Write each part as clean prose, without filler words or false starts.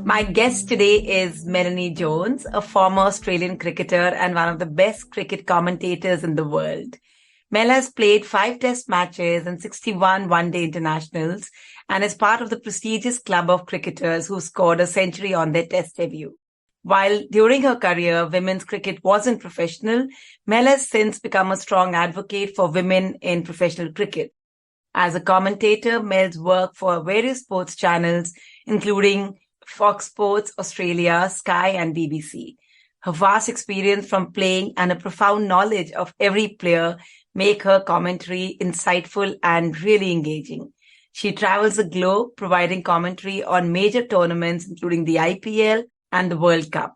My guest today is Melanie Jones, a former Australian cricketer and one of the best cricket commentators in the world. Mel has played 5 Test matches and 61 one-day internationals and is part of the prestigious club of cricketers who scored a century on their Test debut. While during her career, women's cricket wasn't professional, Mel has since become a strong advocate for women in professional cricket. As a commentator, Mel's worked for various sports channels, including Fox Sports, Australia, Sky and BBC. Her vast experience from playing and a profound knowledge of every player make her commentary insightful and really engaging. She travels the globe providing commentary on major tournaments including the IPL and the World Cup.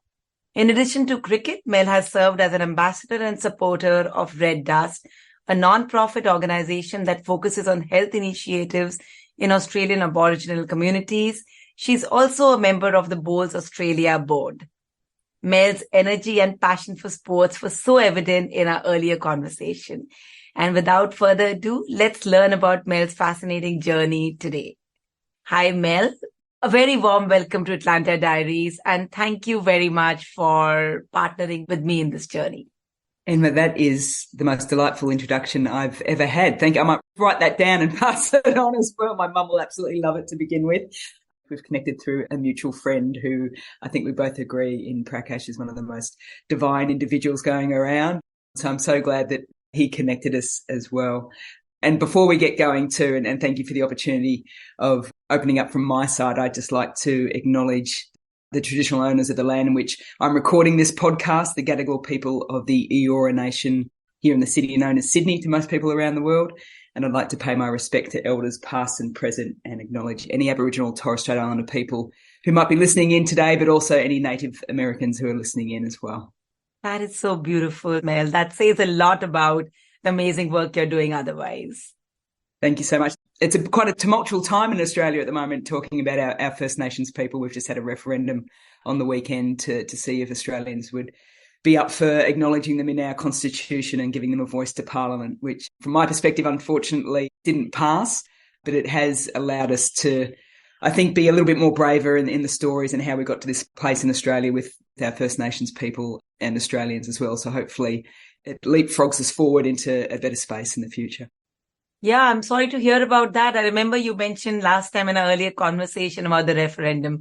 In addition to cricket, Mel has served as an ambassador and supporter of Red Dust, a non-profit organization that focuses on health initiatives in Australian Aboriginal communities. She's also a member of the Bowls Australia board. Mel's energy and passion for sports was so evident in our earlier conversation. And without further ado, let's learn about Mel's fascinating journey today. Hi, Mel. A very warm welcome to Atlanta Diaries, and thank you very much for partnering with me in this journey. Emma, that is the most delightful introduction I've ever had. Thank you. I might write that down and pass it on as well. My mum will absolutely love it to begin with. We've connected through a mutual friend who I think we both agree in Prakash is one of the most divine individuals going around. So I'm so glad that he connected us as well. And before we get going too, and thank you for the opportunity of opening up from my side, I'd just like to acknowledge the traditional owners of the land in which I'm recording this podcast, the Gadigal people of the Eora Nation here in the city known as Sydney to most people around the world. And I'd like to pay my respect to elders past and present and acknowledge any Aboriginal Torres Strait Islander people who might be listening in today, but also any Native Americans who are listening in as well. That is so beautiful, Mel. That says a lot about the amazing work you're doing otherwise. Thank you so much. It's quite a tumultuous time in Australia at the moment talking about our First Nations people. We've just had a referendum on the weekend to see if Australians would be up for acknowledging them in our constitution and giving them a voice to Parliament, which from my perspective, unfortunately, didn't pass, but it has allowed us to, I think, be a little bit more braver in the stories and how we got to this place in Australia with our First Nations people and Australians as well. So hopefully it leapfrogs us forward into a better space in the future. Yeah, I'm sorry to hear about that. I remember you mentioned last time in our earlier conversation about the referendum.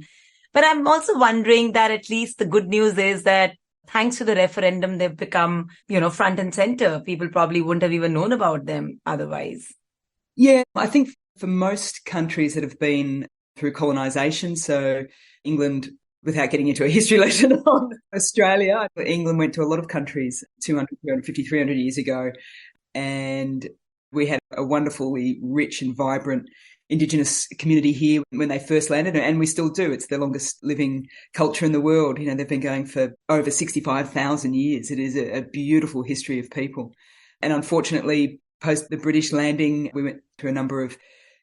But I'm also wondering that at least the good news is that thanks to the referendum, they've become, front and center. People probably wouldn't have even known about them otherwise. Yeah, I think for most countries that have been through colonisation, so England, without getting into a history lesson on Australia, England went to a lot of countries 200, 250, 300 years ago, and we had a wonderfully rich and vibrant Indigenous community here when they first landed, and we still do. It's the longest living culture in the world. They've been going for over 65,000 years. It is a beautiful history of people. And unfortunately, post the British landing, we went through a number of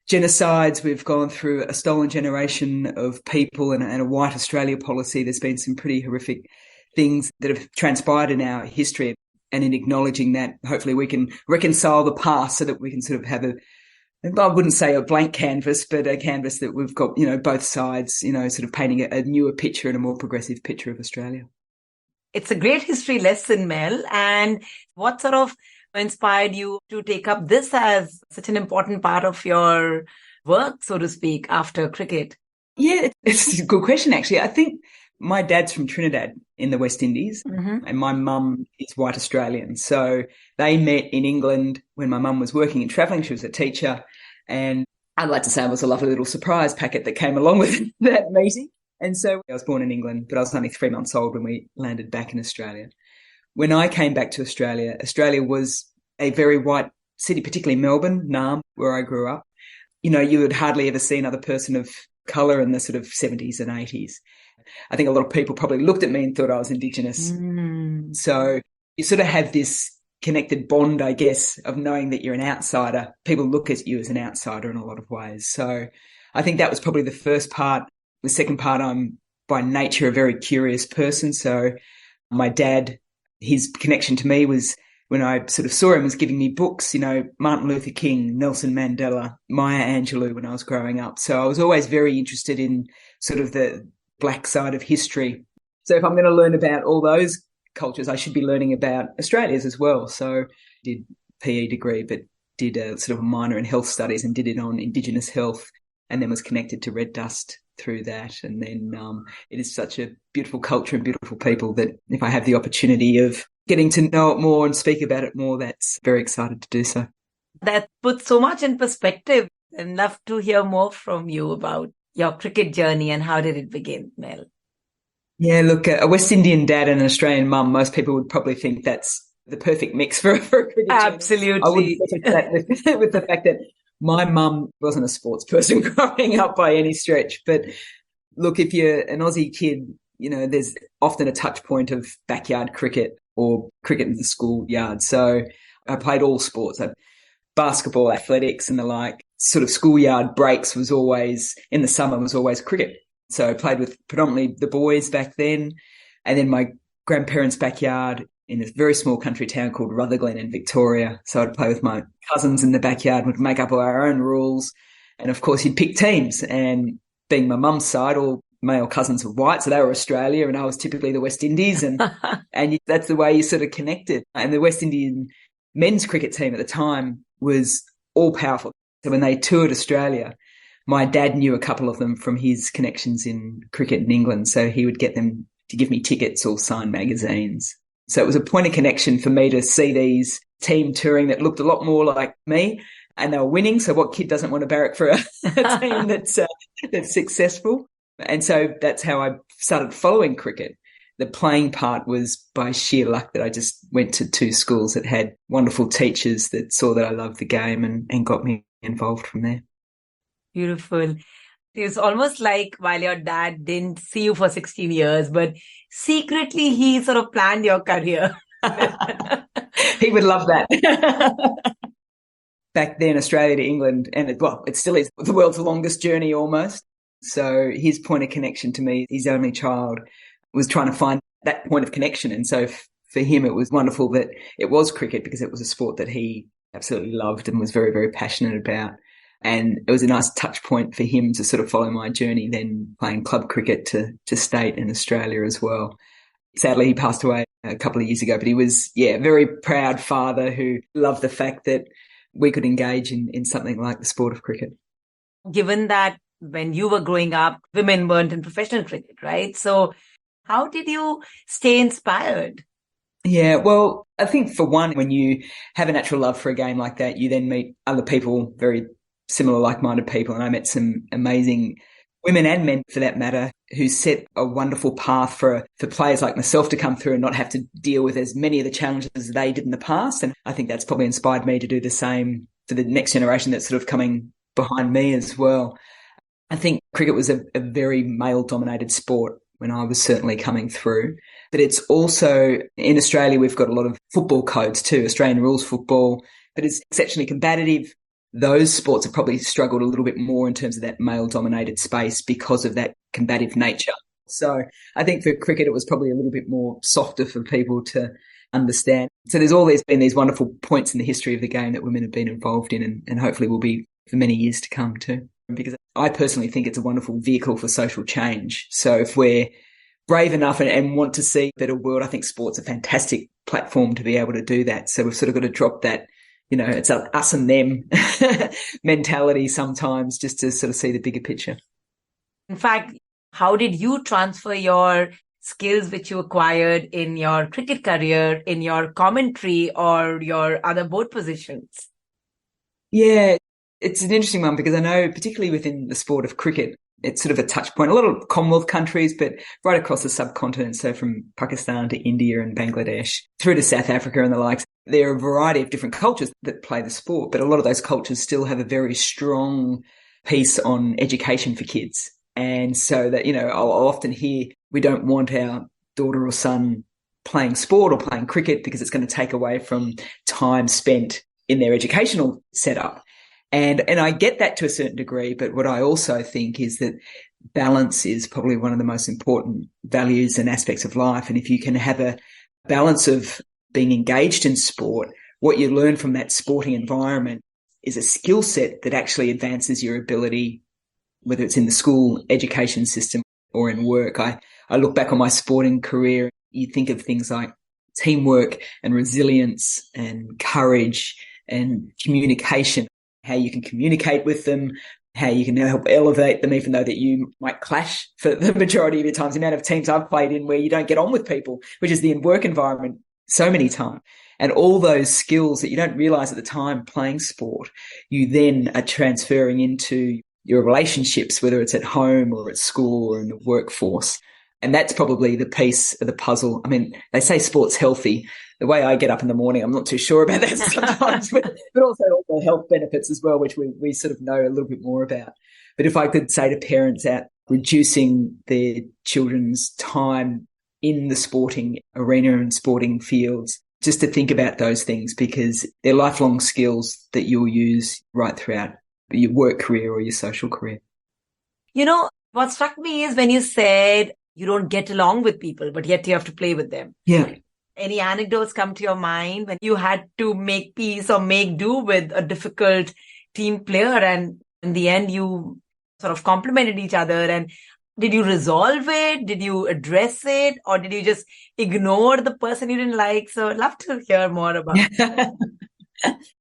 genocides. We've gone through a stolen generation of people and a white Australia policy. There's been some pretty horrific things that have transpired in our history. And in acknowledging that, hopefully we can reconcile the past so that we can sort of have I wouldn't say a blank canvas, but a canvas that we've got, both sides, sort of painting a newer picture and a more progressive picture of Australia. It's a great history lesson, Mel. And what sort of inspired you to take up this as such an important part of your work, so to speak, after cricket? Yeah, it's a good question, actually. I think my dad's from Trinidad in the West Indies, and my mum is white Australian. So they met in England when my mum was working and travelling. She was a teacher. And I'd like to say it was a lovely little surprise packet that came along with that meeting. And so I was born in England, but I was only 3 months old when we landed back in Australia. When I came back to Australia, Australia was a very white city, particularly Melbourne, Naarm, where I grew up. You would hardly ever see another person of colour in the sort of 70s and 80s. I think a lot of people probably looked at me and thought I was Indigenous. So you sort of have this connected bond, I guess, of knowing that you're an outsider. People look at you as an outsider in a lot of ways. So I think that was probably the first part. The second part, I'm by nature a very curious person. So my dad, his connection to me was when I sort of saw him, was giving me books, Martin Luther King, Nelson Mandela, Maya Angelou when I was growing up. So I was always very interested in sort of the black side of history. So if I'm going to learn about all those cultures, I should be learning about Australia's as well. So did PE degree, but did a sort of a minor in health studies and did it on Indigenous health, and then was connected to Red Dust through that. And then it is such a beautiful culture and beautiful people that if I have the opportunity of getting to know it more and speak about it more, that's very excited to do so. That puts so much in perspective. I'd love to hear more from you about your cricket journey and how did it begin, Mel? Yeah, look, a West Indian dad and an Australian mum, most people would probably think that's the perfect mix for a cricket Absolutely. journey. I wouldn't preface that with the fact that my mum wasn't a sports person growing up by any stretch. But look, if you're an Aussie kid, you know, there's often a touch point of backyard cricket or cricket in the schoolyard. So I played all sports, basketball, athletics and the like. Sort of schoolyard breaks was always, in the summer, was always cricket. So I played with predominantly the boys back then. And then my grandparents' backyard in a very small country town called Rutherglen in Victoria. So I'd play with my cousins in the backyard, would make up our own rules. And of course, you'd pick teams. And being my mum's side, all male cousins were white, so they were Australia and I was typically the West Indies. And that's the way you sort of connected. And the West Indian men's cricket team at the time was all powerful. So when they toured Australia, my dad knew a couple of them from his connections in cricket in England. So he would get them to give me tickets or sign magazines. So it was a point of connection for me to see these team touring that looked a lot more like me and they were winning. So what kid doesn't want to barrack for a team that's successful? And so that's how I started following cricket. The playing part was by sheer luck that I just went to two schools that had wonderful teachers that saw that I loved the game and got me involved from there. Beautiful. It's almost like while your dad didn't see you for 16 years, but secretly he sort of planned your career. He would love that. Back then, Australia to England, and it still is the world's longest journey almost. So his point of connection to me, his only child, was trying to find that point of connection. And so for him, it was wonderful that it was cricket because it was a sport that he absolutely loved and was very, very passionate about. And it was a nice touch point for him to sort of follow my journey, then playing club cricket to state in Australia as well. Sadly, he passed away a couple of years ago, but he was, a very proud father who loved the fact that we could engage in something like the sport of cricket. Given that when you were growing up, women weren't in professional cricket, right? So how did you stay inspired? Yeah, well, I think for one, when you have a natural love for a game like that, you then meet other people, very similar, like-minded people. And I met some amazing women and men, for that matter, who set a wonderful path for players like myself to come through and not have to deal with as many of the challenges as they did in the past. And I think that's probably inspired me to do the same for the next generation that's sort of coming behind me as well. I think cricket was a very male-dominated sport when I was certainly coming through. But it's also, in Australia, we've got a lot of football codes too, Australian rules football, but it's exceptionally combative. Those sports have probably struggled a little bit more in terms of that male-dominated space because of that combative nature. So I think for cricket, it was probably a little bit more softer for people to understand. So there's always been these wonderful points in the history of the game that women have been involved in and hopefully will be for many years to come too. Because I personally think it's a wonderful vehicle for social change. So if we're brave enough and want to see a better world, I think sport's a fantastic platform to be able to do that. So we've sort of got to drop that, it's us and them mentality sometimes just to sort of see the bigger picture. In fact, how did you transfer your skills which you acquired in your cricket career, in your commentary or your other board positions? Yeah, it's an interesting one because I know particularly within the sport of cricket, it's sort of a touch point. A lot of Commonwealth countries, but right across the subcontinent, so from Pakistan to India and Bangladesh through to South Africa and the likes, there are a variety of different cultures that play the sport, but a lot of those cultures still have a very strong piece on education for kids. And so that, I'll often hear we don't want our daughter or son playing sport or playing cricket because it's going to take away from time spent in their educational setup. And I get that to a certain degree, but what I also think is that balance is probably one of the most important values and aspects of life. And if you can have a balance of being engaged in sport, what you learn from that sporting environment is a skill set that actually advances your ability, whether it's in the school education system or in work. I look back on my sporting career, you think of things like teamwork and resilience and courage and communication, how you can communicate with them, how you can help elevate them, even though that you might clash for the majority of your times. The amount of teams I've played in where you don't get on with people, which is the work environment so many times. And all those skills that you don't realize at the time playing sport, you then are transferring into your relationships, whether it's at home or at school or in the workforce. And that's probably the piece of the puzzle. I mean, they say sport's healthy. The way I get up in the morning, I'm not too sure about that sometimes, but also all the health benefits as well, which we sort of know a little bit more about. But if I could say to parents out reducing their children's time in the sporting arena and sporting fields, just to think about those things, because they're lifelong skills that you'll use right throughout your work career or your social career. You know, what struck me is when you said you don't get along with people, but yet you have to play with them. Yeah. Any anecdotes come to your mind when you had to make peace or make do with a difficult team player, and in the end you sort of complimented each other? And did you resolve it? Did you address it? Or did you just ignore the person you didn't like? So I'd love to hear more about it.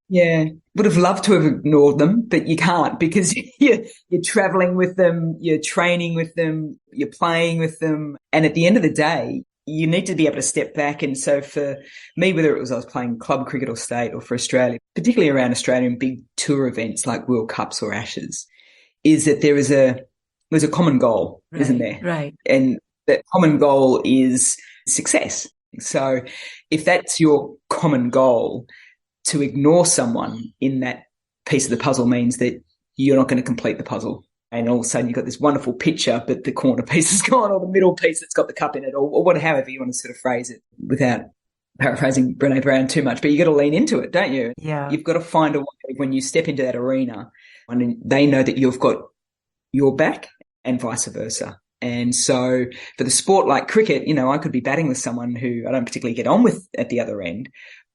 Yeah, would have loved to have ignored them, but you can't, because you're traveling with them, you're training with them, you're playing with them. And at the end of the day, you need to be able to step back. And so for me, whether it was I was playing club cricket or state or for Australia, particularly around Australian big tour events like World Cups or Ashes, is that there's a common goal, right, isn't there? Right. And that common goal is success. So if that's your common goal, to ignore someone in that piece of the puzzle means that you're not going to complete the puzzle. And all of a sudden you've got this wonderful picture, but the corner piece is gone, or the middle piece that's got the cup in it, or however you want to sort of phrase it without paraphrasing Brené Brown too much. But you got to lean into it, don't you? Yeah. You've got to find a way when you step into that arena, and they know that you've got your back and vice versa. And so for the sport like cricket, you know, I could be batting with someone who I don't particularly get on with at the other end,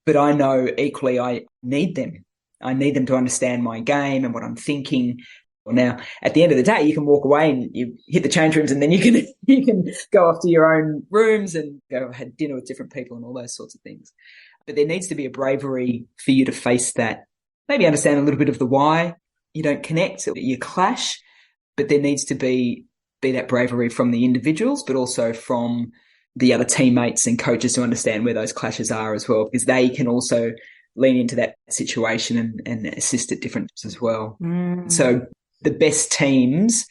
but I know equally I need them. I need them to understand my game and what I'm thinking. Well, now, at the end of the day, you can walk away and you hit the change rooms, and then you can go off to your own rooms and go have dinner with different people and all those sorts of things. But there needs to be a bravery for you to face that. Maybe understand a little bit of the why you don't connect, you clash, but there needs to be that bravery from the individuals, but also from the other teammates and coaches to understand where those clashes are as well, because they can also lean into that situation and assist at different times as well. So the best teams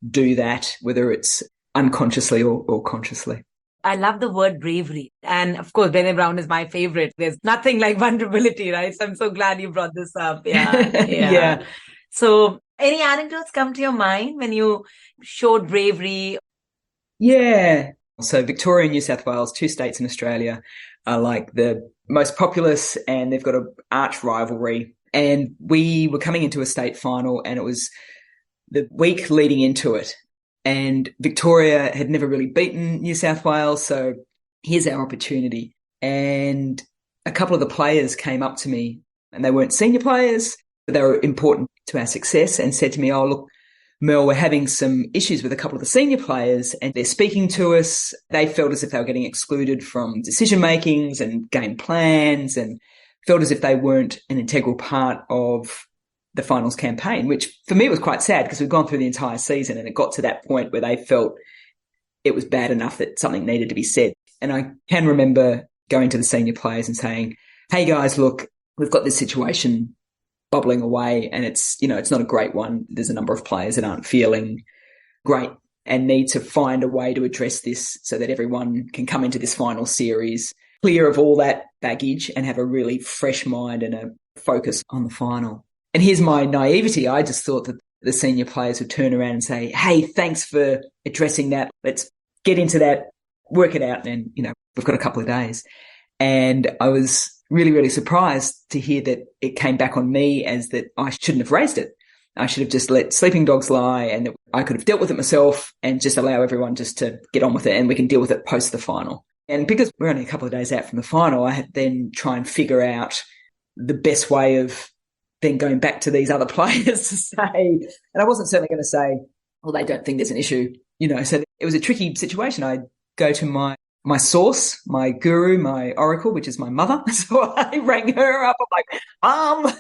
do that, whether it's unconsciously or consciously. I love the word bravery. And of course, Brené Brown is my favorite. There's nothing like vulnerability, right? So I'm so glad you brought this up. Yeah. Yeah. So any anecdotes come to your mind when you showed bravery? Yeah. So Victoria and New South Wales, 2 states in Australia, are like the most populous, and they've got an arch rivalry. And we were coming into a state final, and it was the week leading into it. And Victoria had never really beaten New South Wales, so here's our opportunity. And a couple of the players came up to me, and they weren't senior players, but they were important to our success, and said to me, "Oh, look, Mel, we're having some issues with a couple of the senior players, and they're speaking to us. They felt as if they were getting excluded from decision makings and game plans, and felt as if they weren't an integral part of the finals campaign," which for me was quite sad, because we'd gone through the entire season and it got to that point where they felt it was bad enough that something needed to be said. And I can remember going to the senior players and saying, "Hey guys, look, we've got this situation bubbling away, and it's not a great one. There's a number of players that aren't feeling great and need to find a way to address this so that everyone can come into this final series clear of all that baggage and have a really fresh mind and a focus on the final." And here's my naivety. I just thought that the senior players would turn around and say, "Hey, thanks for addressing that. Let's get into that, work it out. And, we've got a couple of days." And I was really, really surprised to hear that it came back on me as that I shouldn't have raised it. I should have just let sleeping dogs lie, and that I could have dealt with it myself and just allow everyone just to get on with it, and we can deal with it post the final. And because we're only a couple of days out from the final, I had then try and figure out the best way of then going back to these other players to say, and I wasn't certainly going to say, "Well, they don't think there's an issue," so it was a tricky situation. I go to my source, my guru, my oracle, which is my mother. So I rang her up. I'm like,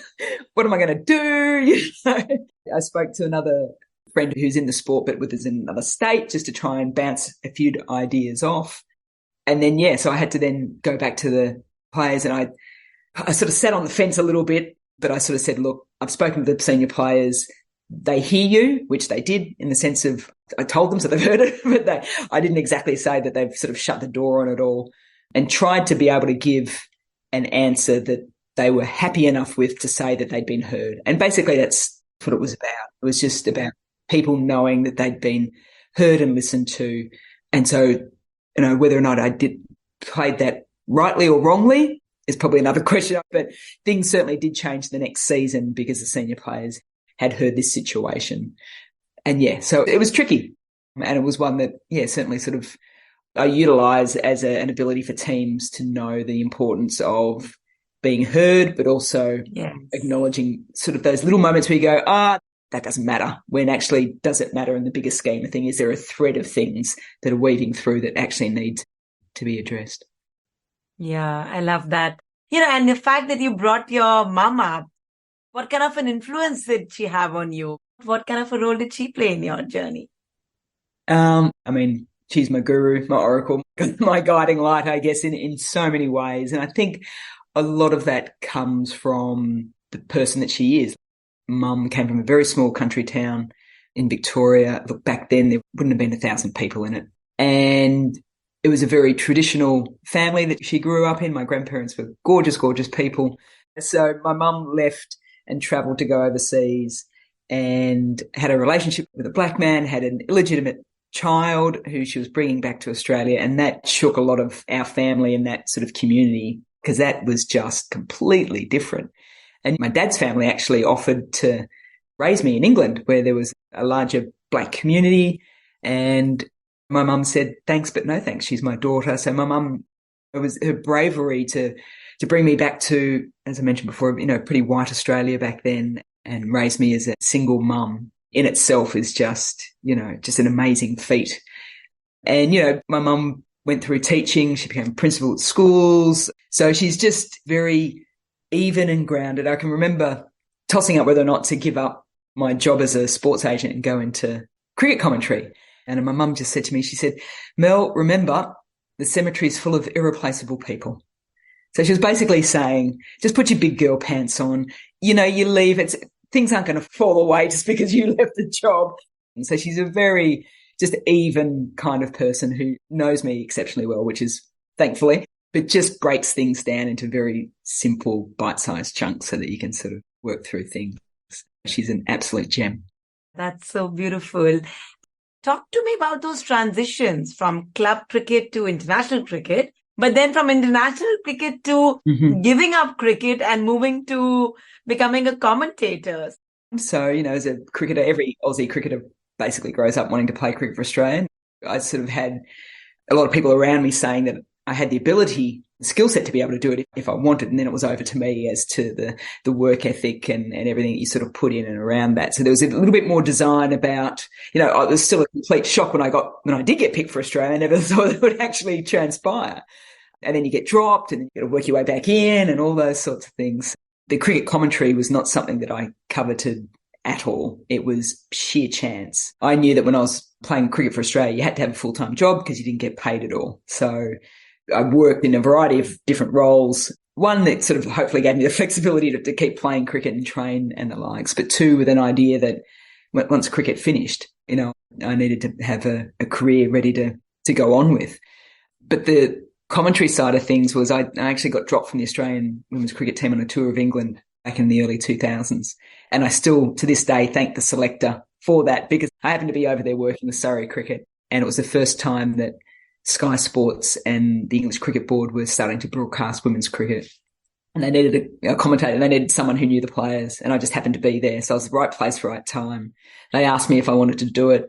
what am I going to do? I spoke to another friend who's in the sport but with us in another state just to try and bounce a few ideas off. And then, so I had to then go back to the players, and I sort of sat on the fence a little bit, but I sort of said, look, I've spoken to the senior players. They hear you, which they did in the sense of I told them, so they've heard it, but I didn't exactly say that they've sort of shut the door on it all, and tried to be able to give an answer that they were happy enough with to say that they'd been heard. And basically that's what it was about. It was just about people knowing that they'd been heard and listened to. And so, whether or not I played that rightly or wrongly is probably another question, but things certainly did change the next season because the senior players had heard this situation. And so it was tricky. And it was one that, certainly sort of I utilise as an ability for teams to know the importance of being heard, but also acknowledging sort of those little moments where you go, that doesn't matter, when actually does it matter in the bigger scheme of things? Is there a thread of things that are weaving through that actually need to be addressed? Yeah, I love that. And the fact that you brought your mum up, what kind of an influence did she have on you? What kind of a role did she play in your journey? She's my guru, my oracle, my guiding light, I guess, in so many ways. And I think a lot of that comes from the person that she is. Mum came from a very small country town in Victoria. Look, back then there wouldn't have been 1,000 people in it. And it was a very traditional family that she grew up in. My grandparents were gorgeous, gorgeous people. So my mum left and travelled to go overseas and had a relationship with a black man, had an illegitimate child who she was bringing back to Australia. And that shook a lot of our family and that sort of community, because that was just completely different. And my dad's family actually offered to raise me in England, where there was a larger black community. And my mum said, thanks, but no thanks. She's my daughter. So my mum, it was her bravery to bring me back to, as I mentioned before, pretty white Australia back then, and raise me as a single mum in itself is just an amazing feat. And, my mum went through teaching. She became principal at schools. So she's just very even and grounded. I can remember tossing up whether or not to give up my job as a sports agent and go into cricket commentary. And my mum just said to me, she said, Mel, remember, the cemetery's full of irreplaceable people. So she was basically saying, just put your big girl pants on. You leave, things aren't going to fall away just because you left the job. And so she's a very just even kind of person who knows me exceptionally well, which is thankfully, but just breaks things down into very simple bite-sized chunks so that you can sort of work through things. She's an absolute gem. That's so beautiful. Talk to me about those transitions from club cricket to international cricket, but then from international cricket to giving up cricket and moving to becoming a commentator. So, as a cricketer, every Aussie cricketer basically grows up wanting to play cricket for Australia. I sort of had a lot of people around me saying that I had the ability, the skill set to be able to do it if I wanted. And then it was over to me as to the work ethic and everything that you sort of put in and around that. So there was a little bit more design about, it was still a complete shock when I did get picked for Australia. I never thought it would actually transpire. And then you get dropped and you got to work your way back in and all those sorts of things. The cricket commentary was not something that I coveted at all. It was sheer chance. I knew that when I was playing cricket for Australia, you had to have a full-time job because you didn't get paid at all. So I worked in a variety of different roles. One that sort of hopefully gave me the flexibility to keep playing cricket and train and the likes, but two, with an idea that once cricket finished, I needed to have a career ready to go on with. But the commentary side of things was I actually got dropped from the Australian women's cricket team on a tour of England back in the early 2000s. And I still, to this day, thank the selector for that, because I happened to be over there working with Surrey Cricket. And it was the first time that Sky Sports and the English Cricket Board were starting to broadcast women's cricket. And they needed a commentator. They needed someone who knew the players. And I just happened to be there. So I was the right place, right time. They asked me if I wanted to do it.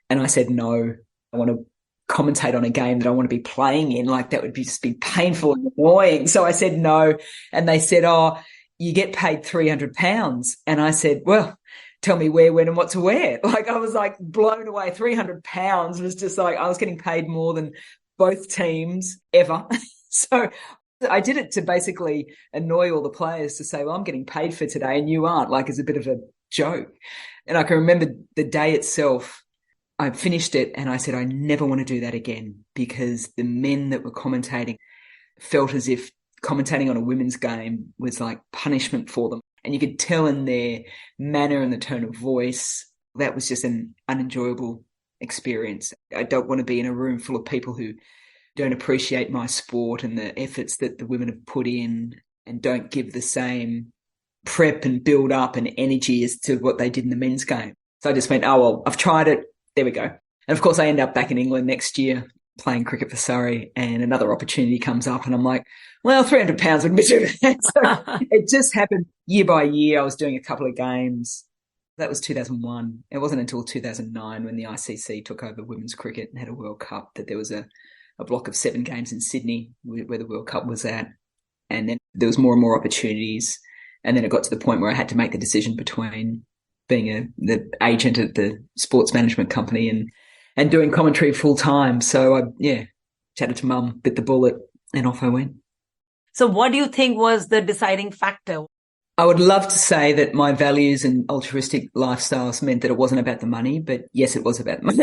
And I said, no, I want to commentate on a game that I want to be playing in. Like, that would just be painful and annoying. So I said no. And they said, oh, you get paid £300. And I said, well, tell me where, when and what to wear. Like I was like blown away. 300 pounds was just like, I was getting paid more than both teams ever. So I did it to basically annoy all the players to say, well, I'm getting paid for today and you aren't, like as a bit of a joke. And I can remember the day itself, I finished it and I said, I never want to do that again, because the men that were commentating felt as if commentating on a women's game was like punishment for them. And you could tell in their manner and the tone of voice, that was just an unenjoyable experience. I don't want to be in a room full of people who don't appreciate my sport and the efforts that the women have put in and don't give the same prep and build up and energy as to what they did in the men's game. So I just went, oh, well, I've tried it. There we go. And of course, I end up back in England next year playing cricket for Surrey, and another opportunity comes up and I'm like, well, 300 pounds wouldn't be too bad. So it just happened year by year. I was doing a couple of games. That was 2001. It wasn't until 2009 when the ICC took over women's cricket and had a World Cup that there was a block of 7 games in Sydney where the World Cup was at. And then there was more and more opportunities. And then it got to the point where I had to make the decision between being the agent at the sports management company and doing commentary full time. So I, chatted to mum, bit the bullet, and off I went. So what do you think was the deciding factor? I would love to say that my values and altruistic lifestyles meant that it wasn't about the money, but yes, it was about the money.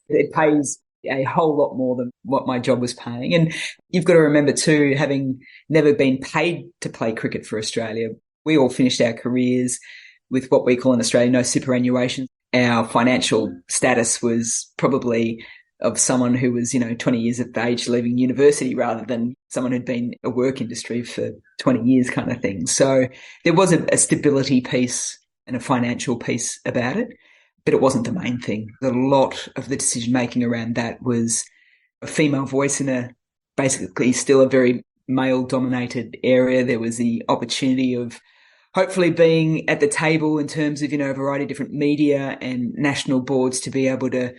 It pays a whole lot more than what my job was paying. And you've got to remember too, having never been paid to play cricket for Australia, we all finished our careers with what we call in Australia no superannuation. Our financial status was probably of someone who was, 20 years of age leaving university rather than someone who'd been a work industry for 20 years kind of thing. So there was a stability piece and a financial piece about it, but it wasn't the main thing. A lot of the decision making around that was a female voice in a basically still a very male dominated area. There was the opportunity of hopefully being at the table in terms of, a variety of different media and national boards to be able to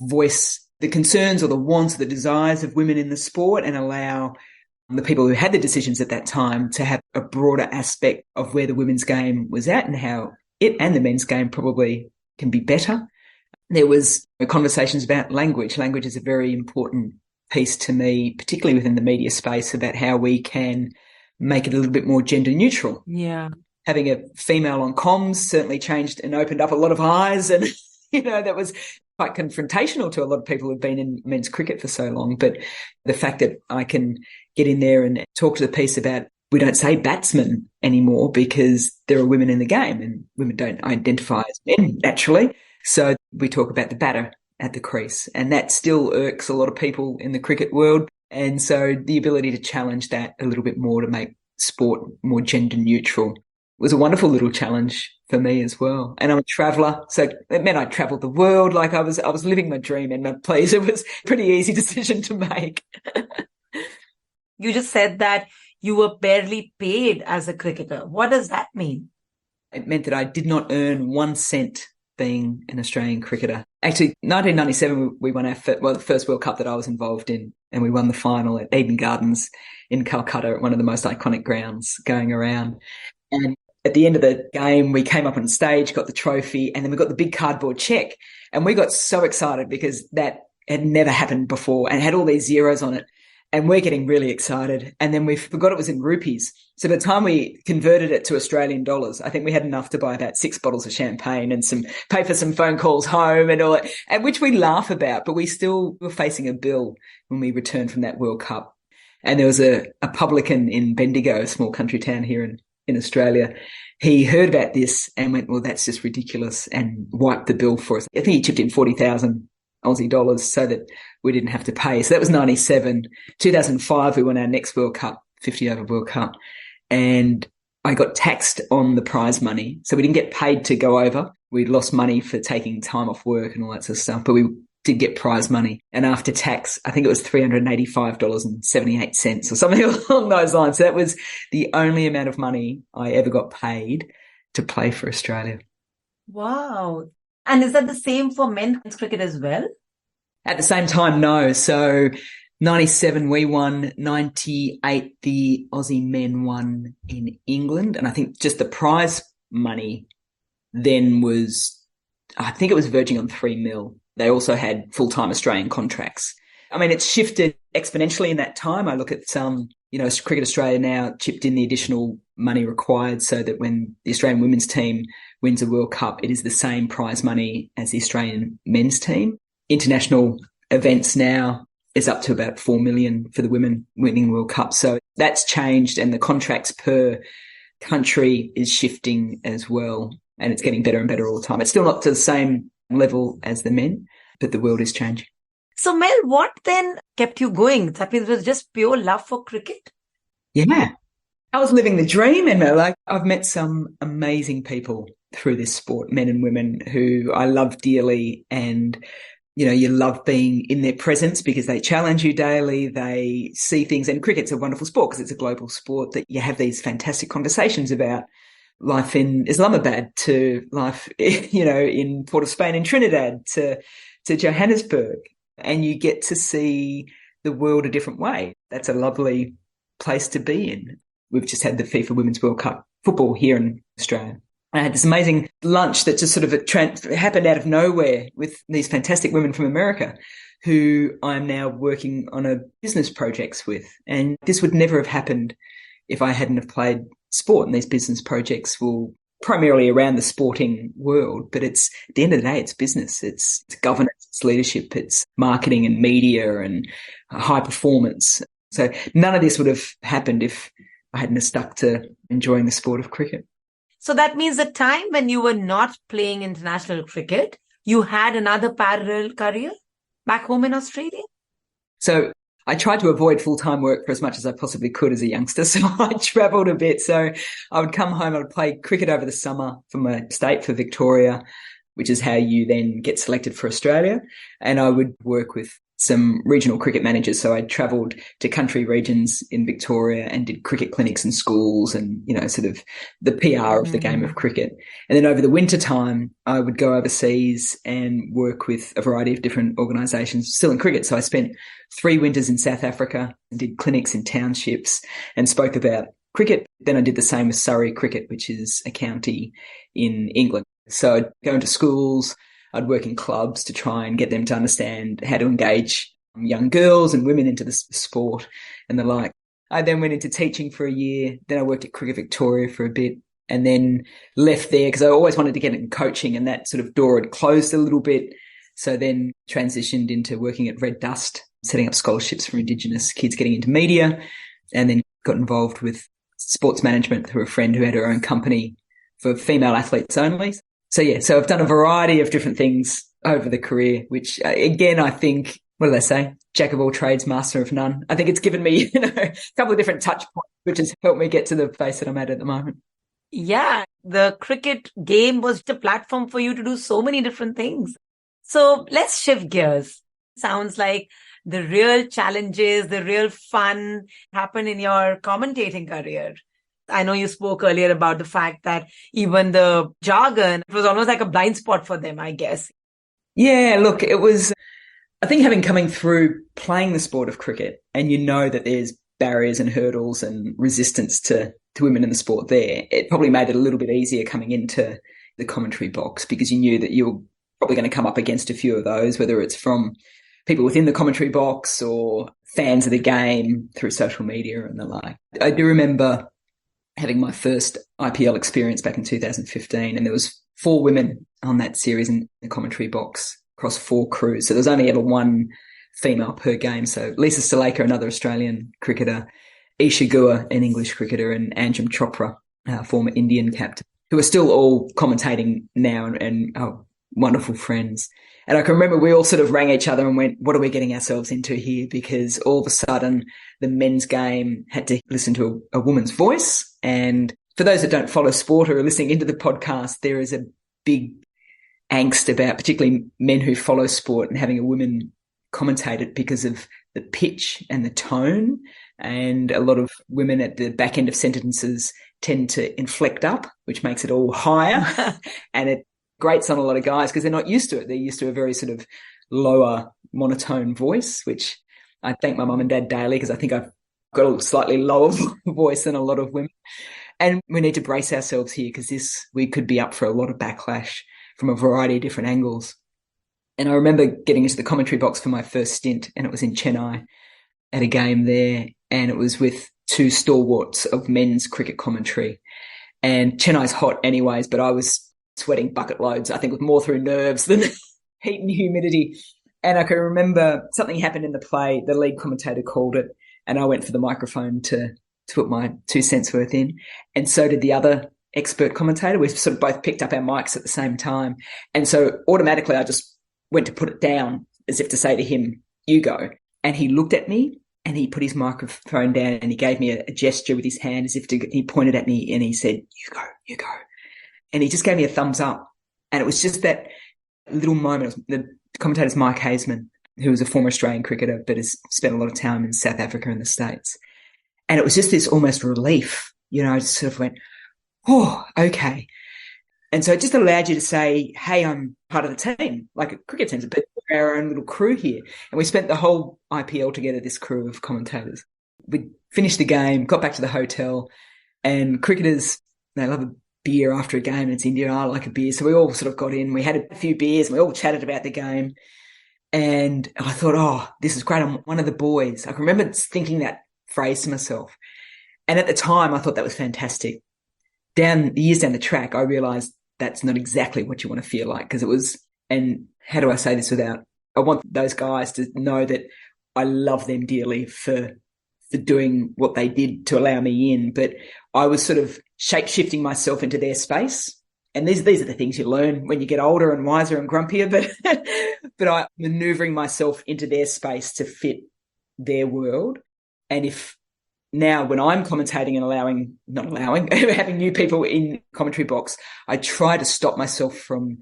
voice the concerns or the wants or the desires of women in the sport and allow the people who had the decisions at that time to have a broader aspect of where the women's game was at and how it and the men's game probably can be better. There was conversations about language. Language is a very important piece to me, particularly within the media space, about how we can make it a little bit more gender neutral. Yeah. Having a female on comms certainly changed and opened up a lot of eyes, and, that was quite confrontational to a lot of people who've been in men's cricket for so long. But the fact that I can get in there and talk to the piece about, we don't say batsman anymore because there are women in the game and women don't identify as men naturally. So we talk about the batter at the crease, and that still irks a lot of people in the cricket world. And so the ability to challenge that a little bit more to make sport more gender neutral was a wonderful little challenge for me as well. And I'm a traveller, so it meant I travelled the world. Like I was living my dream, and please, it was a pretty easy decision to make. You just said that you were barely paid as a cricketer. What does that mean? It meant that I did not earn 1 cent being an Australian cricketer. Actually, 1997, we won the first World Cup that I was involved in, and we won the final at Eden Gardens in Kolkata, one of the most iconic grounds going around. And at the end of the game, we came up on stage, got the trophy, and then we got the big cardboard check. And we got so excited because that had never happened before and had all these zeros on it. And we're getting really excited. And then we forgot it was in rupees. So by the time we converted it to Australian dollars, I think we had enough to buy about 6 bottles of champagne and pay for some phone calls home and all that, and which we laugh about, but we still were facing a bill when we returned from that World Cup. And there was a publican in Bendigo, a small country town here in Australia. He heard about this and went, well, that's just ridiculous, and wiped the bill for us. I think he chipped in 40,000 Aussie dollars so that we didn't have to pay. So that was 97. 2005, we won our next World Cup, 50 over World Cup. And I got taxed on the prize money. So we didn't get paid to go over. We lost money for taking time off work and all that sort of stuff, but we did get prize money. And after tax, I think it was $385.78 or something along those lines. So that was the only amount of money I ever got paid to play for Australia. Wow. And is that the same for men's cricket as well? At the same time, no. So 97 we won, 98 the Aussie men won in England. And I think just the prize money then was, I think it was verging on 3 mil. They also had full-time Australian contracts. I mean, it's shifted exponentially in that time. I look at Cricket Australia now chipped in the additional money required so that when the Australian women's team wins a World Cup, it is the same prize money as the Australian men's team. International events now is up to about 4 million for the women winning World Cup. So that's changed, and the contracts per country is shifting as well. And it's getting better and better all the time. It's still not to the same level as the men, but the world is changing. So Mel, what then kept you going? That means it was just pure love for cricket? Yeah. I was living the dream, and I've met some amazing people through this sport, men and women who I love dearly, and you love being in their presence because they challenge you daily. They see things, and cricket's a wonderful sport because it's a global sport that you have these fantastic conversations about life in Islamabad to life, in Port of Spain in Trinidad to Johannesburg, and you get to see the world a different way. That's a lovely place to be in. We've just had the FIFA Women's World Cup football here in Australia. I had this amazing lunch that just sort of happened out of nowhere with these fantastic women from America who I'm now working on a business projects with. And this would never have happened if I hadn't have played sport. And these business projects will primarily around the sporting world, but it's at the end of the day, it's business, it's governance, it's leadership, it's marketing and media and high performance. So none of this would have happened if I hadn't have stuck to enjoying the sport of cricket. So that means the time when you were not playing international cricket, you had another parallel career back home in Australia? So I tried to avoid full-time work for as much as I possibly could as a youngster. So I travelled a bit. So I would come home, I would play cricket over the summer for my state, for Victoria, which is how you then get selected for Australia. And I would work with some regional cricket managers. So I travelled to country regions in Victoria and did cricket clinics in schools and, sort of the PR of the game of cricket. And then over the winter time, I would go overseas and work with a variety of different organisations still in cricket. So I spent 3 winters in South Africa and did clinics in townships and spoke about cricket. Then I did the same with Surrey Cricket, which is a county in England. So I'd go into schools, I'd work in clubs to try and get them to understand how to engage young girls and women into the sport and the like. I then went into teaching for a year. Then I worked at Cricket Victoria for a bit and then left there because I always wanted to get into coaching, and that sort of door had closed a little bit. So then transitioned into working at Red Dust, setting up scholarships for Indigenous kids getting into media, and then got involved with sports management through a friend who had her own company for female athletes only. So I've done a variety of different things over the career, which again, I think, what did I say? Jack of all trades, master of none. I think it's given me, a couple of different touch points, which has helped me get to the place that I'm at the moment. Yeah, the cricket game was a platform for you to do so many different things. So let's shift gears. Sounds like the real challenges, the real fun happened in your commentating career. I know you spoke earlier about the fact that even the jargon, it was almost like a blind spot for them, I guess. Yeah, look, it was, I think having coming through playing the sport of cricket, and that there's barriers and hurdles and resistance to women in the sport there, it probably made it a little bit easier coming into the commentary box because you knew that you were probably going to come up against a few of those, whether it's from people within the commentary box or fans of the game through social media and the like. I do remember having my first IPL experience back in 2015, and there was 4 women on that series in the commentary box across 4 crews. So there was only ever 1 female per game. So Lisa Sthalekar, another Australian cricketer, Isha Guha, an English cricketer, and Anjum Chopra, former Indian captain, who are still all commentating now and are wonderful friends. And I can remember we all sort of rang each other and went, what are we getting ourselves into here? Because all of a sudden the men's game had to listen to a woman's voice. And for those that don't follow sport or are listening into the podcast, there is a big angst about particularly men who follow sport and having a woman commentate it because of the pitch and the tone. And a lot of women at the back end of sentences tend to inflect up, which makes it all higher. And it grates on a lot of guys because they're not used to it. They're used to a very sort of lower monotone voice, which I thank my mum and dad daily because I think I've got a slightly lower voice than a lot of women. And we need to brace ourselves here because we could be up for a lot of backlash from a variety of different angles. And I remember getting into the commentary box for my first stint, and it was in Chennai at a game there, and it was with two stalwarts of men's cricket commentary. And Chennai's hot anyways, but I was sweating bucket loads, I think with more through nerves than heat and humidity. And I can remember something happened in the play, the lead commentator called it, and I went for the microphone to put my 2 cents worth in. And so did the other expert commentator. We sort of both picked up our mics at the same time. And so automatically I just went to put it down as if to say to him, you go. And he looked at me and he put his microphone down and he gave me a gesture with his hand as if he pointed at me and he said, you go. And he just gave me a thumbs up. And it was just that little moment. The commentator's Mike Hazeman, who was a former Australian cricketer but has spent a lot of time in South Africa and the States. And it was just this almost relief, I just sort of went, oh, okay. And so it just allowed you to say, hey, I'm part of the team, like a cricket team, but we're our own little crew here. And we spent the whole IPL together, this crew of commentators. We finished the game, got back to the hotel, and cricketers, they love a beer after a game. It's India. I like a beer. So we all sort of got in. We had a few beers and we all chatted about the game. And I thought, oh, this is great. I'm one of the boys. I can remember thinking that phrase to myself. And at the time, I thought that was fantastic. Years down the track, I realised that's not exactly what you want to feel like because it was, and how do I say this I want those guys to know that I love them dearly for doing what they did to allow me in. But I was sort of shape-shifting myself into their space. And these are the things you learn when you get older and wiser and grumpier. But I'm manoeuvring myself into their space to fit their world. And if now when I'm commentating and having new people in commentary box, I try to stop myself from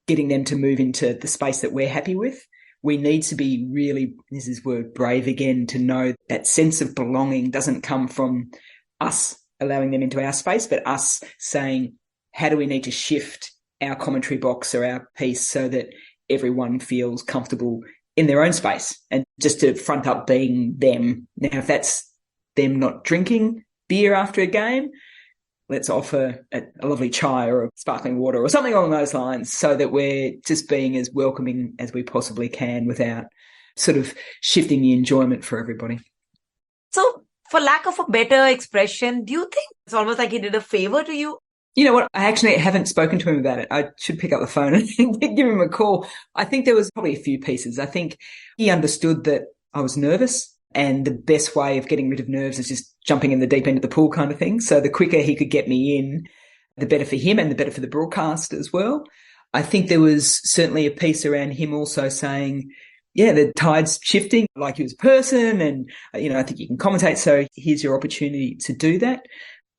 getting them to move into the space that we're happy with. We need to be really, this is word brave again, to know that sense of belonging doesn't come from us allowing them into our space, but us saying, how do we need to shift our commentary box or our piece so that everyone feels comfortable in their own space and just to front up being them. Now, if that's them not drinking beer after a game, let's offer a lovely chai or a sparkling water or something along those lines so that we're just being as welcoming as we possibly can without sort of shifting the enjoyment for everybody. So, for lack of a better expression, do you think it's almost like he did a favor to you? You know what? I actually haven't spoken to him about it. I should pick up the phone and give him a call. I think there was probably a few pieces. I think he understood that I was nervous and the best way of getting rid of nerves is just jumping in the deep end of the pool kind of thing. So the quicker he could get me in, the better for him and the better for the broadcast as well. I think there was certainly a piece around him also saying, yeah, the tide's shifting, like he was a person and, I think you can commentate. So here's your opportunity to do that.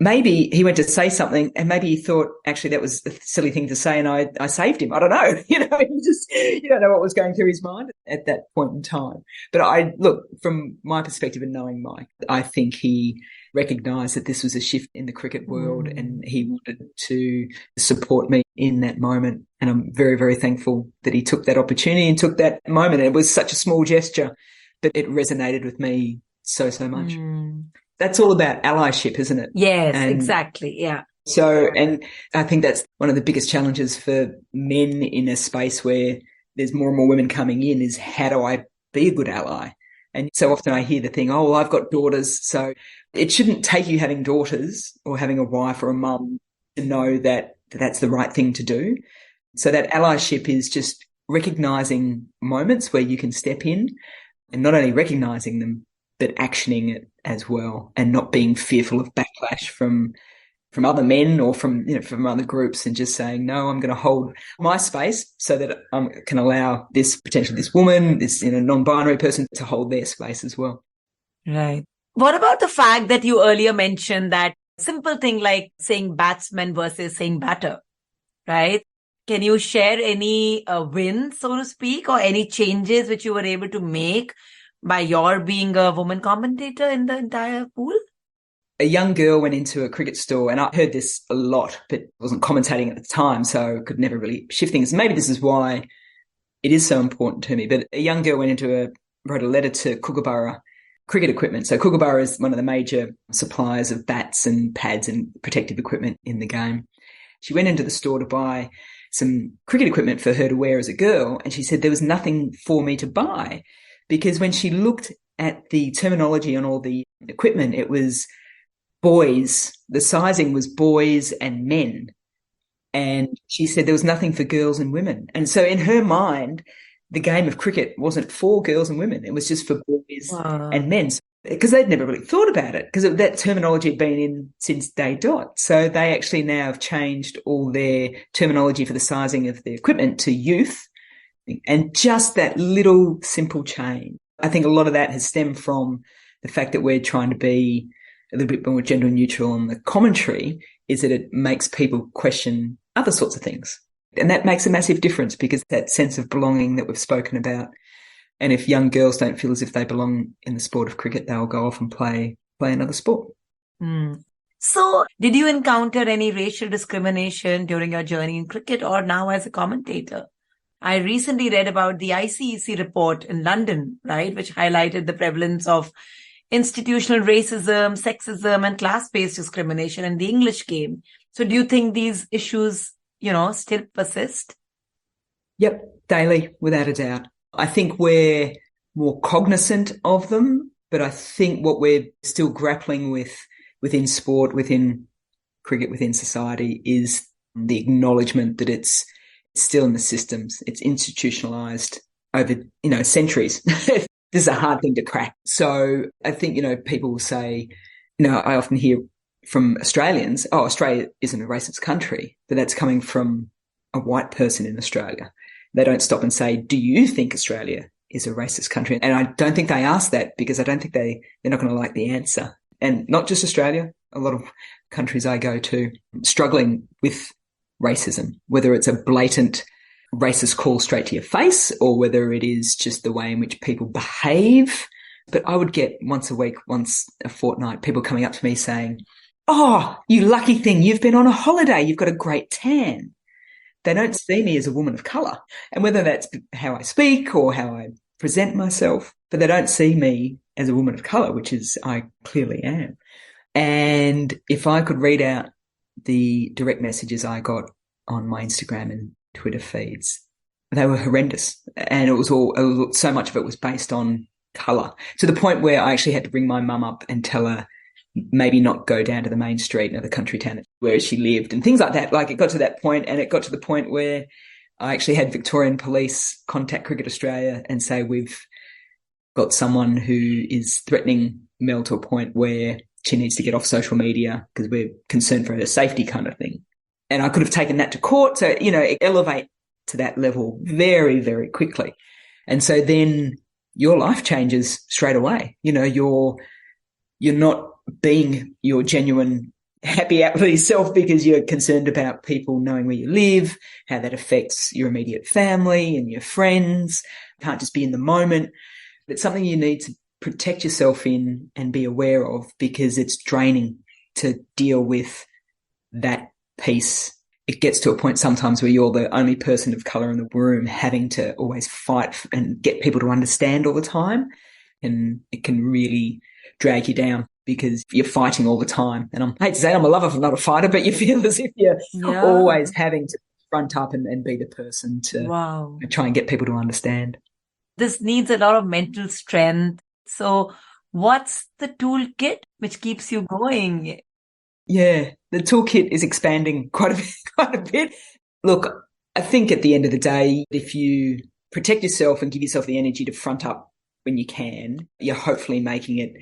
Maybe he went to say something and maybe he thought actually that was a silly thing to say and I saved him. I don't know. You don't know what was going through his mind at that point in time. But look, from my perspective and knowing Mike, I think he recognised that this was a shift in the cricket world and he wanted to support me in that moment. And I'm very, very thankful that he took that opportunity and took that moment. It was such a small gesture, but it resonated with me so much. That's all about allyship, isn't it? Yes, exactly. Yeah. So, and I think that's one of the biggest challenges for men in a space where there's more and more women coming in is how do I be a good ally? And so often I hear the thing, oh, well, I've got daughters. So it shouldn't take you having daughters or having a wife or a mum to know that that's the right thing to do. So that allyship is just recognising moments where you can step in and not only recognising them, but actioning it as well and not being fearful of backlash from other men or from other groups and just saying, no, I'm going to hold my space so that I can allow this woman, this non-binary person to hold their space as well. Right. What about the fact that you earlier mentioned that simple thing like saying batsman versus saying batter, right? Can you share any wins, so to speak, or any changes which you were able to make by your being a woman commentator in the entire pool? A young girl went into a cricket store, and I heard this a lot, but wasn't commentating at the time, so could never really shift things. Maybe this is why it is so important to me. But a young girl wrote a letter to Kookaburra cricket equipment. So Kookaburra is one of the major suppliers of bats and pads and protective equipment in the game. She went into the store to buy some cricket equipment for her to wear as a girl, and she said there was nothing for me to buy because when she looked at the terminology on all the equipment, it was boys. The sizing was boys and men. And she said there was nothing for girls and women. And so in her mind, the game of cricket wasn't for girls and women. It was just for boys and men. Because they'd never really thought about it, because that terminology had been in since day dot. So they actually now have changed all their terminology for the sizing of the equipment to youth. And just that little simple change. I think a lot of that has stemmed from the fact that we're trying to be a little bit more gender neutral on the commentary, is that it makes people question other sorts of things. And that makes a massive difference because that sense of belonging that we've spoken about. And if young girls don't feel as if they belong in the sport of cricket, they'll go off and play another sport. So did you encounter any racial discrimination during your journey in cricket or now as a commentator? I recently read about the ICEC report in London, right, which highlighted the prevalence of institutional racism, sexism, and class-based discrimination in the English game. So do you think these issues, still persist? Yep, daily, without a doubt. I think we're more cognizant of them, but I think what we're still grappling with within sport, within cricket, within society is the acknowledgement that it's still in the systems. It's institutionalized over, centuries. This is a hard thing to crack. So I think, people will say, I often hear from Australians, Australia isn't a racist country, but that's coming from a white person in Australia. They don't stop and say, do you think Australia is a racist country? And I don't think they ask that because I don't think they're not going to like the answer. And not just Australia, a lot of countries I go to struggling with racism, whether it's a blatant racist call straight to your face or whether it is just the way in which people behave. But I would get once a week, once a fortnight, people coming up to me saying, oh, you lucky thing, you've been on a holiday, you've got a great tan. They don't see me as a woman of colour. And whether that's how I speak or how I present myself, but they don't see me as a woman of colour, which is I clearly am. And if I could read out the direct messages I got on my Instagram and Twitter feeds, they were horrendous. And it was so much of it was based on colour, to the point where I actually had to bring my mum up and tell her maybe not go down to the main street of the country town where she lived and things like that. Like it got to that point, and it got to the point where I actually had Victorian police contact Cricket Australia and say, we've got someone who is threatening Mel to a point where she needs to get off social media because we're concerned for her safety kind of thing. And I could have taken that to court. So, elevate to that level very, very quickly. And so then your life changes straight away. You're not being your genuine happy outwardly self because you're concerned about people knowing where you live, how that affects your immediate family and your friends. You can't just be in the moment. It's something you need to protect yourself in and be aware of because it's draining to deal with that piece. It gets to a point sometimes where you're the only person of colour in the room having to always fight and get people to understand all the time. And it can really drag you down because you're fighting all the time. And I hate to say I'm a lover, not a fighter, but you feel as if you're always having to front up and be the person to try and get people to understand. This needs a lot of mental strength. So what's the toolkit which keeps you going? Yeah, the toolkit is expanding quite a bit. Look, I think at the end of the day, if you protect yourself and give yourself the energy to front up when you can, you're hopefully making it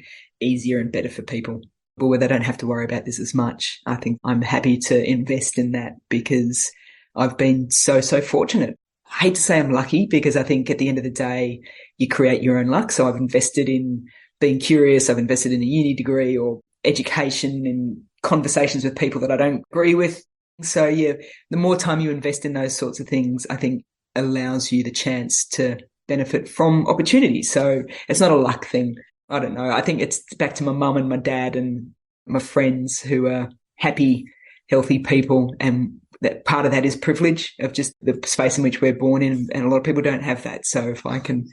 easier and better for people, but where they don't have to worry about this as much. I think I'm happy to invest in that because I've been so fortunate. I hate to say I'm lucky because I think at the end of the day, you create your own luck. So I've invested in being curious. I've invested in a uni degree or education and conversations with people that I don't agree with. So yeah, the more time you invest in those sorts of things, I think allows you the chance to benefit from opportunities. So it's not a luck thing. I don't know. I think it's back to my mum and my dad and my friends who are happy, healthy people. And that part of that is privilege of just the space in which we're born in. And a lot of people don't have that. So if I can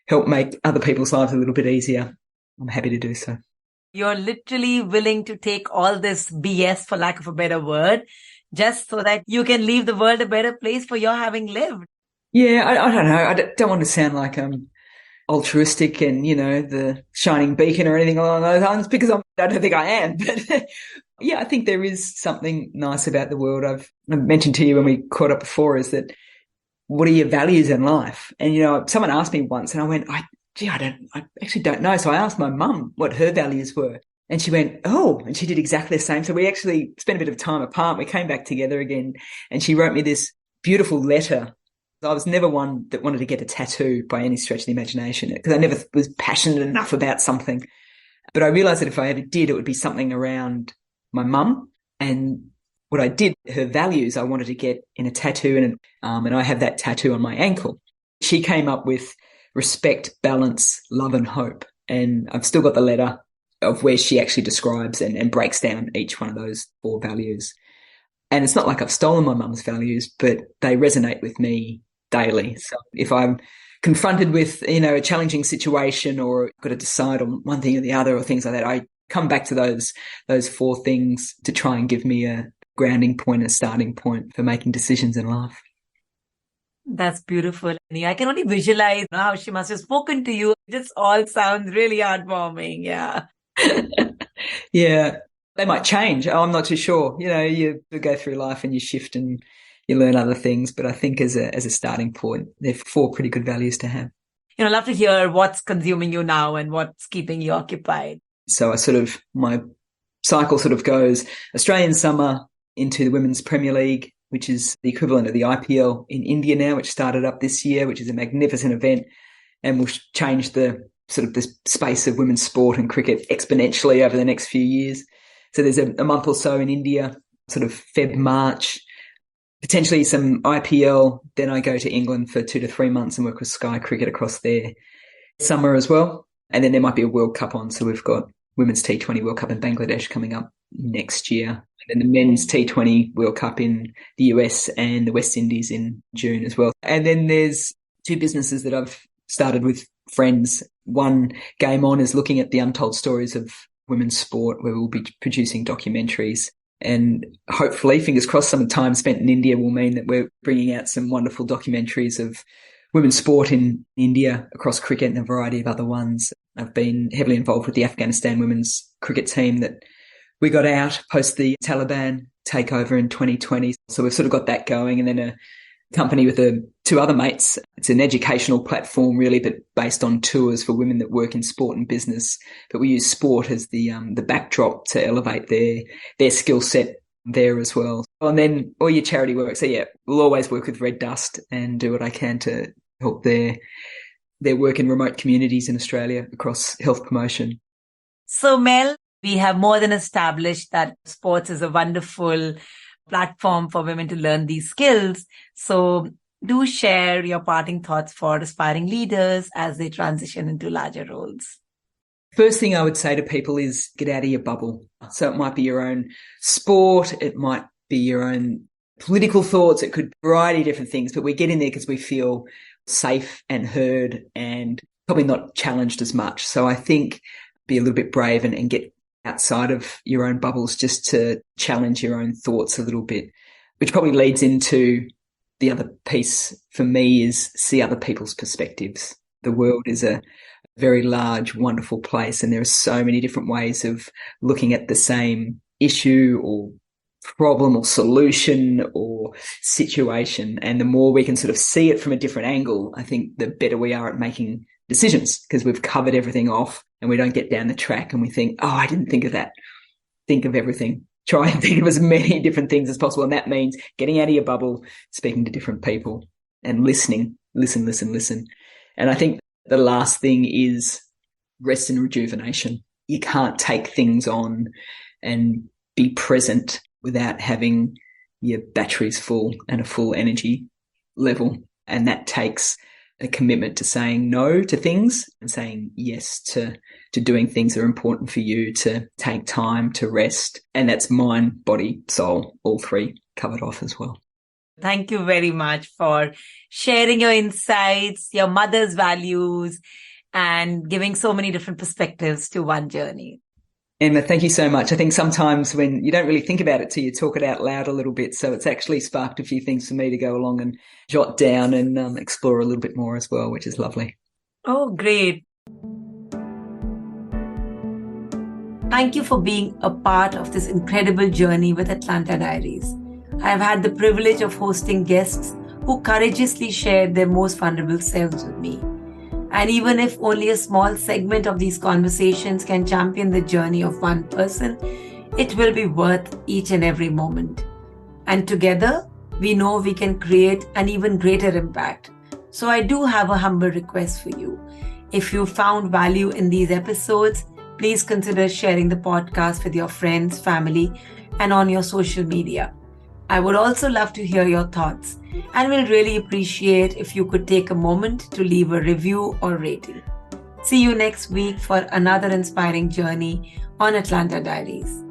help make other people's lives a little bit easier, I'm happy to do so. You're literally willing to take all this BS, for lack of a better word, just so that you can leave the world a better place for your having lived. Yeah, I don't know. I don't want to sound like altruistic and, the shining beacon or anything along those lines, because I don't think I am. But yeah, I think there is something nice about the world. I've mentioned to you when we caught up before is that, what are your values in life? And, someone asked me once and I went, I actually don't know. So I asked my mum what her values were. And she went, oh, and she did exactly the same. So we actually spent a bit of time apart. We came back together again and she wrote me this beautiful letter. I was never one that wanted to get a tattoo by any stretch of the imagination, because I never was passionate enough about something. But I realised that if I ever did, it would be something around my mum. And what I did, her values, I wanted to get in a tattoo, and I have that tattoo on my ankle. She came up with respect, balance, love and hope. And I've still got the letter of where she actually describes and breaks down each one of those 4 values. And it's not like I've stolen my mum's values, but they resonate with me daily. So if I'm confronted with, a challenging situation or got to decide on one thing or the other or things like that, I come back to those 4 things to try and give me a grounding point, a starting point for making decisions in life. That's beautiful. I can only visualize how she must have spoken to you. This all sounds really heartwarming. Yeah. Yeah. They might change. I'm not too sure. You go through life and you shift and you learn other things. But I think as a starting point, they're 4 pretty good values to have. I'd love to hear what's consuming you now and what's keeping you occupied. So my cycle goes Australian summer into the Women's Premier League, which is the equivalent of the IPL in India now, which started up this year, which is a magnificent event and will change the space of women's sport and cricket exponentially over the next few years. So there's a month or so in India, Feb, March, potentially some IPL. Then I go to England for 2 to 3 months and work with Sky Cricket across there. Summer as well. And then there might be a World Cup on. So we've got Women's T20 World Cup in Bangladesh coming up next year. And then the Men's T20 World Cup in the US and the West Indies in June as well. And then there's 2 businesses that I've started with friends. One, Game On, is looking at the untold stories of women's sport, where we'll be producing documentaries. And hopefully, fingers crossed, some time spent in India will mean that we're bringing out some wonderful documentaries of women's sport in India across cricket and a variety of other ones. I've been heavily involved with the Afghanistan women's cricket team that we got out post the Taliban takeover in 2020. So we've got that going. And then a company with 2 other mates. It's an educational platform really, but based on tours for women that work in sport and business. But we use sport as the backdrop to elevate their skill set there as well. And then all your charity work. So yeah, we'll always work with Red Dust and do what I can to help their work in remote communities in Australia across health promotion. So Mel, we have more than established that sports is a wonderful platform for women to learn these skills. So do share your parting thoughts for aspiring leaders as they transition into larger roles. First thing I would say to people is get out of your bubble. So it might be your own sport, it might be your own political thoughts, it could be a variety of different things, but we get in there because we feel safe and heard and probably not challenged as much. So I think be a little bit brave and get outside of your own bubbles just to challenge your own thoughts a little bit, which probably leads into the other piece for me is see other people's perspectives. The world is a very large, wonderful place, and there are so many different ways of looking at the same issue or problem or solution or situation. And the more we can see it from a different angle, I think the better we are at making decisions, because we've covered everything off and we don't get down the track and we think, oh, I didn't think of that. Think of everything. Try and think of as many different things as possible. And that means getting out of your bubble, speaking to different people and listening. Listen. And I think the last thing is rest and rejuvenation. You can't take things on and be present without having your batteries full and a full energy level. And that takes a commitment to saying no to things and saying yes to doing things that are important for you, to take time to rest. And that's mind, body, soul, all 3 covered off as well. Thank you very much for sharing your insights, your mother's values, and giving so many different perspectives to one journey. Emma, thank you so much. I think sometimes when you don't really think about it till you talk it out loud a little bit, so it's actually sparked a few things for me to go along and jot down and explore a little bit more as well, which is lovely. Oh, great. Thank you for being a part of this incredible journey with Atlanta Diaries. I have had the privilege of hosting guests who courageously shared their most vulnerable selves with me. And even if only a small segment of these conversations can champion the journey of one person, it will be worth each and every moment. And together, we know we can create an even greater impact. So I do have a humble request for you. If you found value in these episodes, please consider sharing the podcast with your friends, family, and on your social media. I would also love to hear your thoughts and will really appreciate if you could take a moment to leave a review or rating. See you next week for another inspiring journey on Atlanta Diaries.